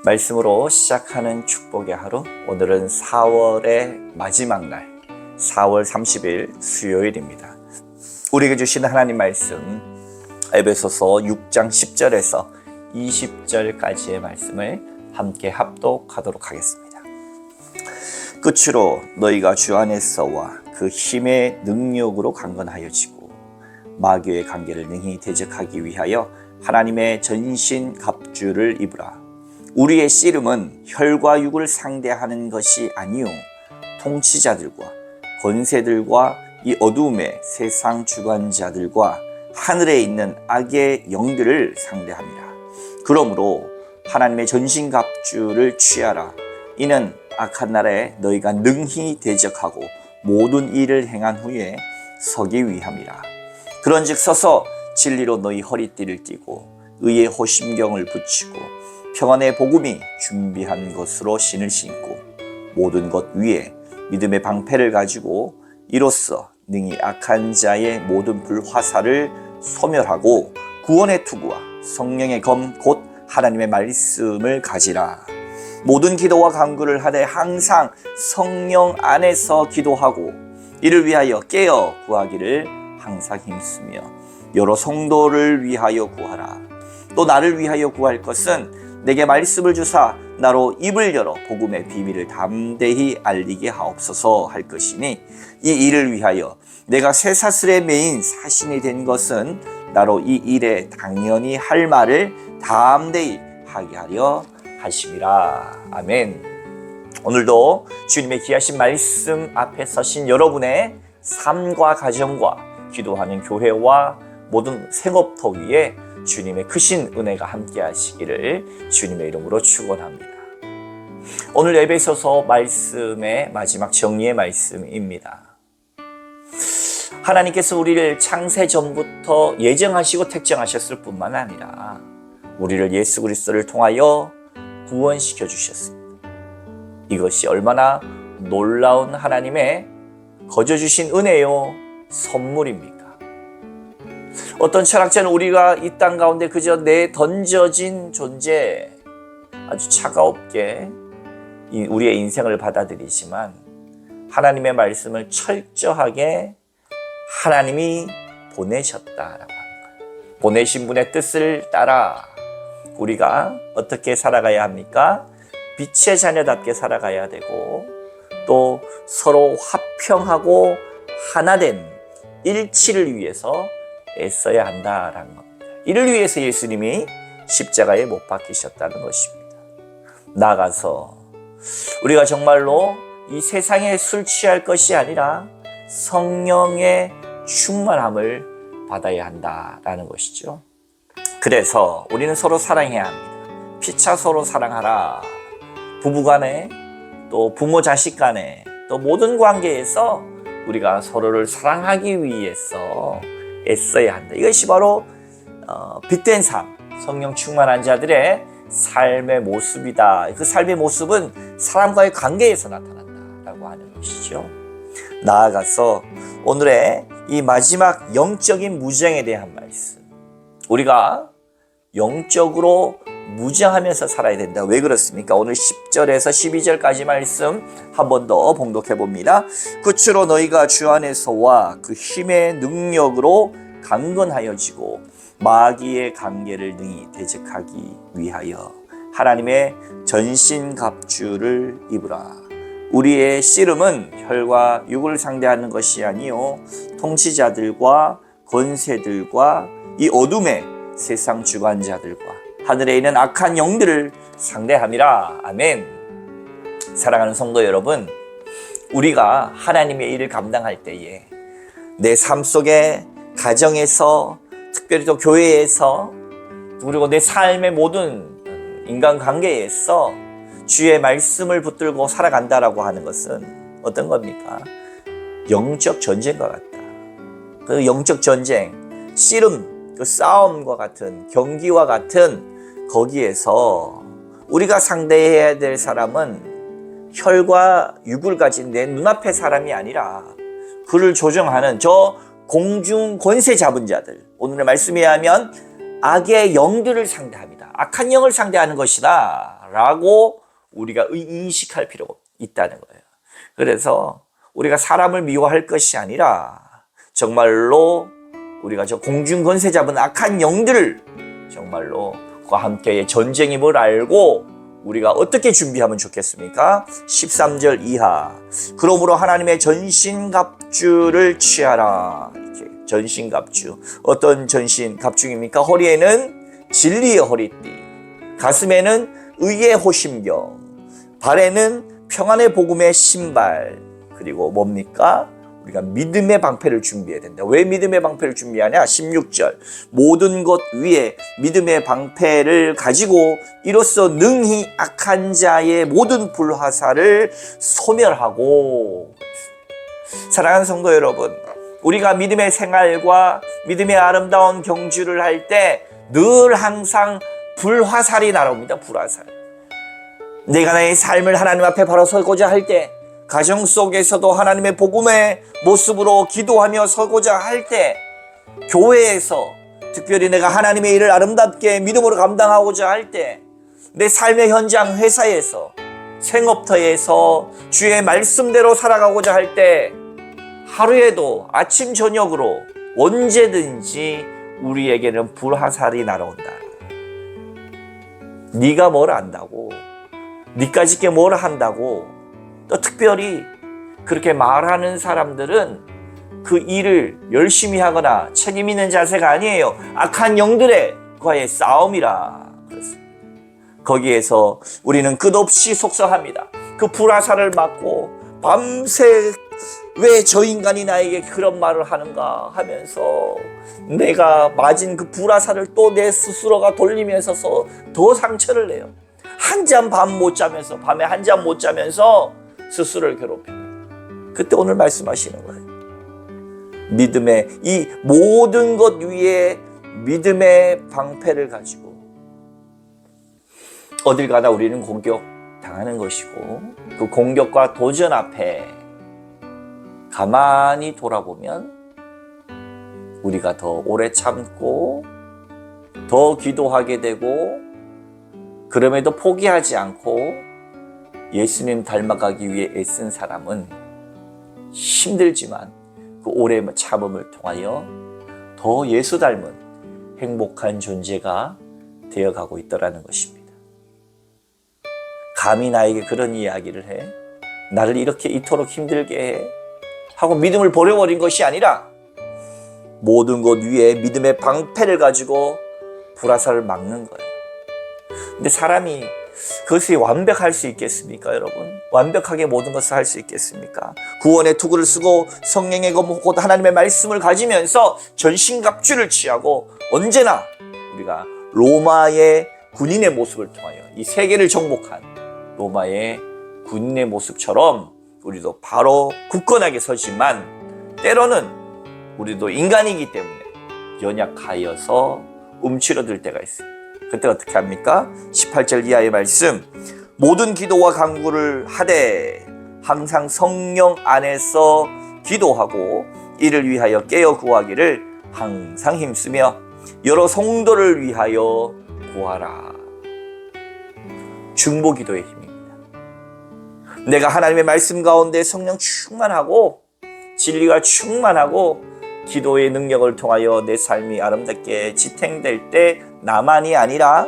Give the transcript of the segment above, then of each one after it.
말씀으로 시작하는 축복의 하루, 오늘은 4월의 마지막 날 4월 30일 수요일입니다. 우리에게 주신 하나님 말씀 에베소서 6장 10절에서 20절까지의 말씀을 함께 합독하도록 하겠습니다. 끝으로 너희가 주 안에서와 그 힘의 능력으로 강건하여지고 마귀의 관계를 능히 대적하기 위하여 하나님의 전신 갑주를 입으라. 우리의 씨름은 혈과 육을 상대하는 것이 아니요 통치자들과 권세들과 이 어두움의 세상 주관자들과 하늘에 있는 악의 영들을 상대합니다. 그러므로 하나님의 전신 갑주를 취하라. 이는 악한 날에 너희가 능히 대적하고 모든 일을 행한 후에 서기 위함이라. 그런즉 서서 진리로 너희 허리띠를 띠고 의의 호심경을 붙이고 평안의 복음이 준비한 것으로 신을 신고 모든 것 위에 믿음의 방패를 가지고 이로써 능히 악한 자의 모든 불화살을 소멸하고 구원의 투구와 성령의 검 곧 하나님의 말씀을 가지라. 모든 기도와 간구를 하되 항상 성령 안에서 기도하고 이를 위하여 깨어 구하기를 항상 힘쓰며 여러 성도를 위하여 구하라. 또 나를 위하여 구할 것은 내게 말씀을 주사 나로 입을 열어 복음의 비밀을 담대히 알리게 하옵소서 할 것이니 이 일을 위하여 내가 쇠사슬에 매인 사신이 된 것은 나로 이 일에 당연히 할 말을 담대히 하게 하려 하심이라. 아멘. 오늘도 주님의 귀하신 말씀 앞에 서신 여러분의 삶과 가정과 기도하는 교회와 모든 생업터 위에 주님의 크신 은혜가 함께 하시기를 주님의 이름으로 축원합니다. 오늘 에베소서 말씀의 마지막 정리의 말씀입니다. 하나님께서 우리를 창세 전부터 예정하시고 택정하셨을 뿐만 아니라 우리를 예수 그리스도를 통하여 구원시켜 주셨습니다. 이것이 얼마나 놀라운 하나님의 거저 주신 은혜요 선물입니까? 어떤 철학자는 우리가 이 땅 가운데 그저 내던져진 존재, 아주 차가웁게 우리의 인생을 받아들이지만 하나님의 말씀을 철저하게 하나님이 보내셨다라고 하는 거예요. 보내신 분의 뜻을 따라 우리가 어떻게 살아가야 합니까? 빛의 자녀답게 살아가야 되고 또 서로 화평하고 하나된 일치를 위해서 애써야 한다라는 겁니다. 이를 위해서 예수님이 십자가에 못 박히셨다는 것입니다. 나아가서 우리가 정말로 이 세상에 술 취할 것이 아니라 성령의 충만함을 받아야 한다라는 것이죠. 그래서 우리는 서로 사랑해야 합니다. 피차 서로 사랑하라. 부부간에 또 부모 자식 간에 또 모든 관계에서 우리가 서로를 사랑하기 위해서 애써야 한다. 이것이 바로 빛된 삶, 성령 충만한 자들의 삶의 모습이다. 그 삶의 모습은 사람과의 관계에서 나타난다라고 하는 것이죠. 나아가서 오늘의 이 마지막 영적인 무장에 대한 말씀, 우리가 영적으로 무장하면서 살아야 된다. 왜 그렇습니까? 오늘 10절에서 12절까지 말씀 한 번 더 봉독해 봅니다. 끝으로 너희가 주 안에서와 그 힘의 능력으로 강건하여지고 마귀의 관계를 능히 대적하기 위하여 하나님의 전신 갑주를 입으라. 우리의 씨름은 혈과 육을 상대하는 것이 아니요 통치자들과 권세들과 이 어둠의 세상 주관자들과 하늘에 있는 악한 영들을 상대함이라. 아멘. 사랑하는 성도 여러분, 우리가 하나님의 일을 감당할 때에 내 삶 속에 가정에서 특별히 또 교회에서 그리고 내 삶의 모든 인간관계에서 주의 말씀을 붙들고 살아간다라고 하는 것은 어떤 겁니까? 영적 전쟁과 같다. 그 영적 전쟁, 씨름, 그 싸움과 같은 경기와 같은 거기에서 우리가 상대해야 될 사람은 혈과 육을 가진 내 눈앞의 사람이 아니라 그를 조정하는 저 공중 권세 잡은 자들, 오늘의 말씀에 의하면 악의 영들을 상대합니다. 악한 영을 상대하는 것이다 라고 우리가 인식할 필요가 있다는 거예요. 그래서 우리가 사람을 미워할 것이 아니라 정말로 우리가 저 공중권세 잡은 악한 영들을 정말로 그와 함께의 전쟁이 뭘 알고 우리가 어떻게 준비하면 좋겠습니까? 13절 이하. 그러므로 하나님의 전신갑주를 취하라. 이렇게 전신갑주. 어떤 전신갑주입니까? 허리에는 진리의 허리띠, 가슴에는 의의 호심경, 발에는 평안의 복음의 신발, 그리고 뭡니까? 우리가 믿음의 방패를 준비해야 된다. 왜 믿음의 방패를 준비하냐? 16절. 모든 것 위에 믿음의 방패를 가지고 이로써 능히 악한 자의 모든 불화살을 소멸하고. 사랑하는 성도 여러분, 우리가 믿음의 생활과 믿음의 아름다운 경주를 할 때 늘 항상 불화살이 날아옵니다. 불화살. 내가 나의 삶을 하나님 앞에 바로 서고자 할 때, 가정 속에서도 하나님의 복음의 모습으로 기도하며 서고자 할 때, 교회에서 특별히 내가 하나님의 일을 아름답게 믿음으로 감당하고자 할 때, 내 삶의 현장 회사에서, 생업터에서 주의 말씀대로 살아가고자 할 때, 하루에도 아침 저녁으로 언제든지 우리에게는 불화살이 날아온다. 네가 뭘 안다고, 네까짓 게 뭘 한다고, 또 특별히 그렇게 말하는 사람들은 그 일을 열심히 하거나 책임 있는 자세가 아니에요. 악한 영들과의 싸움이라 그렇습니다. 거기에서 우리는 끝없이 속상합니다. 그 불화살을 맞고 밤새 왜 저 인간이 나에게 그런 말을 하는가 하면서 내가 맞은 그 불화살을 또 내 스스로가 돌리면서 더 상처를 내요. 한 잠 밤 못 자면서, 밤에 한 잠 못 자면서 스스로를 괴롭힙니다. 그때 오늘 말씀하시는 거예요. 믿음의 이 모든 것 위에 믿음의 방패를 가지고 어딜 가나 우리는 공격 당하는 것이고, 그 공격과 도전 앞에 가만히 돌아보면 우리가 더 오래 참고 더 기도하게 되고, 그럼에도 포기하지 않고 예수님 닮아가기 위해 애쓴 사람은 힘들지만 그 오래 참음을 통하여 더 예수 닮은 행복한 존재가 되어가고 있더라는 것입니다. 감히 나에게 그런 이야기를 해? 나를 이렇게 이토록 힘들게 해? 하고 믿음을 버려버린 것이 아니라 모든 것 위에 믿음의 방패를 가지고 불화살을 막는 거예요. 근데 사람이 그것이 완벽할 수 있겠습니까, 여러분? 완벽하게 모든 것을 할 수 있겠습니까? 구원의 투구를 쓰고 성령의 검곧 하나님의 말씀을 가지면서 전신갑주를 취하고 언제나 우리가 로마의 군인의 모습을 통하여 이 세계를 정복한 로마의 군인의 모습처럼 우리도 바로 굳건하게 서지만, 때로는 우리도 인간이기 때문에 연약하여서 움츠러들 때가 있습니다. 그때 어떻게 합니까? 18절 이하의 말씀. 모든 기도와 간구를 하되 항상 성령 안에서 기도하고 이를 위하여 깨어 구하기를 항상 힘쓰며 여러 성도를 위하여 구하라. 중보 기도의 힘입니다. 내가 하나님의 말씀 가운데 성령 충만하고 진리가 충만하고 기도의 능력을 통하여 내 삶이 아름답게 지탱될 때 나만이 아니라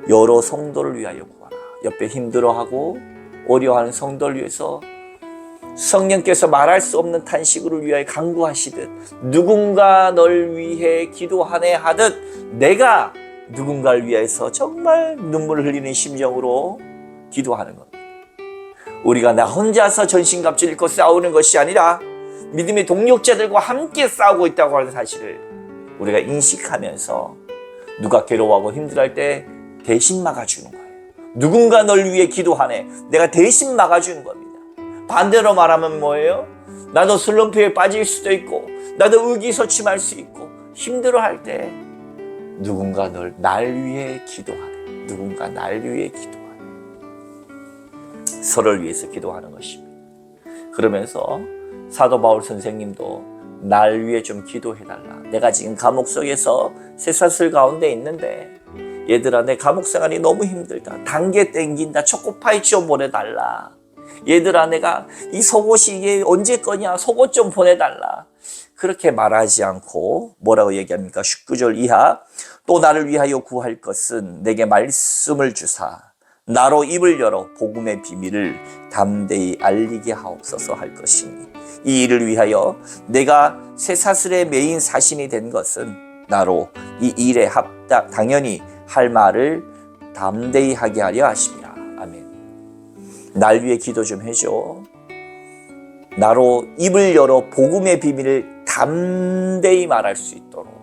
여러 성도를 위하여 구하라. 옆에 힘들어하고 어려워하는 성도를 위해서 성령께서 말할 수 없는 탄식을 위하여 간구하시듯, 누군가 널 위해 기도하네 하듯 내가 누군가를 위해서 정말 눈물을 흘리는 심정으로 기도하는 겁니다. 우리가 나 혼자서 전신갑주를 잃고 싸우는 것이 아니라 믿음의 동력자들과 함께 싸우고 있다고 하는 사실을 우리가 인식하면서 누가 괴로워하고 힘들어할 때 대신 막아주는 거예요. 누군가 널 위해 기도하네. 내가 대신 막아주는 겁니다. 반대로 말하면 뭐예요? 나도 슬럼프에 빠질 수도 있고, 나도 의기소침할 수 있고, 힘들어할 때 누군가 날 위해 기도하네. 누군가 날 위해 기도하네. 서로를 위해서 기도하는 것입니다. 그러면서 사도 바울 선생님도 날 위해 좀 기도해달라. 내가 지금 감옥 속에서 쇠사슬 가운데 있는데 얘들아, 내 감옥 생활이 너무 힘들다. 단계 땡긴다. 초코파이 좀 보내달라. 얘들아, 내가 이 속옷이 이게 언제 거냐. 속옷 좀 보내달라. 그렇게 말하지 않고 뭐라고 얘기합니까? 19절 이하. 또 나를 위하여 구할 것은 내게 말씀을 주사 나로 입을 열어 복음의 비밀을 담대히 알리게 하옵소서 할 것이니 이 일을 위하여 내가 쇠사슬의 메인 사신이 된 것은 나로 이 일에 당연히 할 말을 담대히 하게 하려 하심이라. 아멘. 날 위해 기도 좀 해줘. 나로 입을 열어 복음의 비밀을 담대히 말할 수 있도록.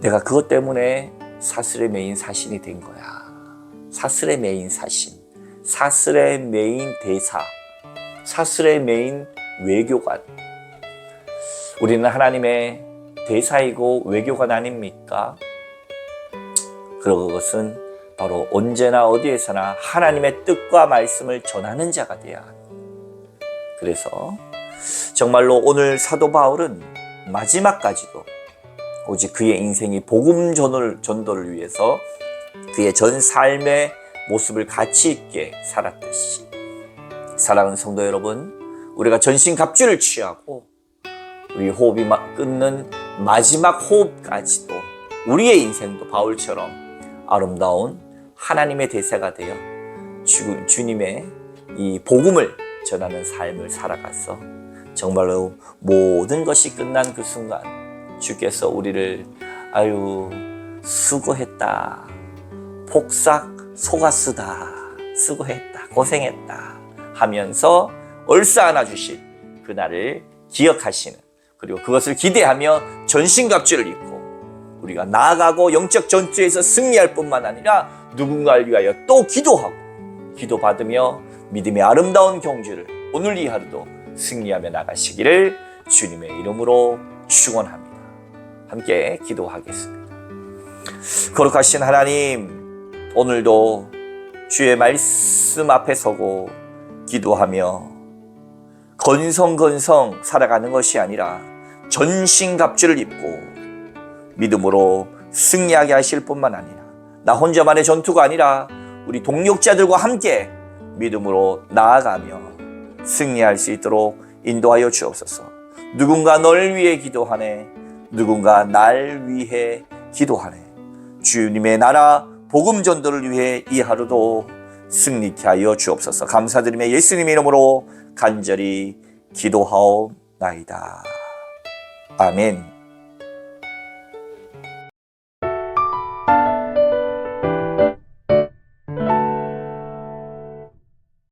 내가 그것 때문에 사슬의 메인 사신이 된 거야. 사슬의 메인 사신, 사슬의 메인 대사, 사슬의 메인 외교관. 우리는 하나님의 대사이고 외교관 아닙니까? 그것은 바로 언제나 어디에서나 하나님의 뜻과 말씀을 전하는 자가 되어야 합니다. 그래서 정말로 오늘 사도 바울은 마지막까지도 오직 그의 인생이 복음 전도를 위해서 그의 전 삶의 모습을 가치 있게 살았듯이 사랑하는 성도 여러분, 우리가 전신갑주를 취하고 우리 호흡이 끊는 마지막 호흡까지도 우리의 인생도 바울처럼 아름다운 하나님의 대사가 되어 주님의 이 복음을 전하는 삶을 살아가서 정말로 모든 것이 끝난 그 순간 주께서 우리를 아유 수고했다, 복삭 속았으다, 수고했다, 고생했다 하면서 얼싸 안아주실 그날을 기억하시는, 그리고 그것을 기대하며 전신갑주를 입고 우리가 나아가고 영적 전투에서 승리할 뿐만 아니라 누군가를 위하여 또 기도하고 기도받으며 믿음의 아름다운 경주를 오늘 이 하루도 승리하며 나가시기를 주님의 이름으로 축원합니다. 함께 기도하겠습니다. 거룩하신 하나님, 오늘도 주의 말씀 앞에 서고 기도하며 건성건성 살아가는 것이 아니라 전신갑주를 입고 믿음으로 승리하게 하실 뿐만 아니라 나 혼자만의 전투가 아니라 우리 동력자들과 함께 믿음으로 나아가며 승리할 수 있도록 인도하여 주옵소서. 누군가 널 위해 기도하네, 누군가 날 위해 기도하네. 주님의 나라 복음 전도를 위해 이 하루도 승리케 하여 주옵소서. 감사드리며 예수님의 이름으로 간절히 기도하옵나이다. 아멘.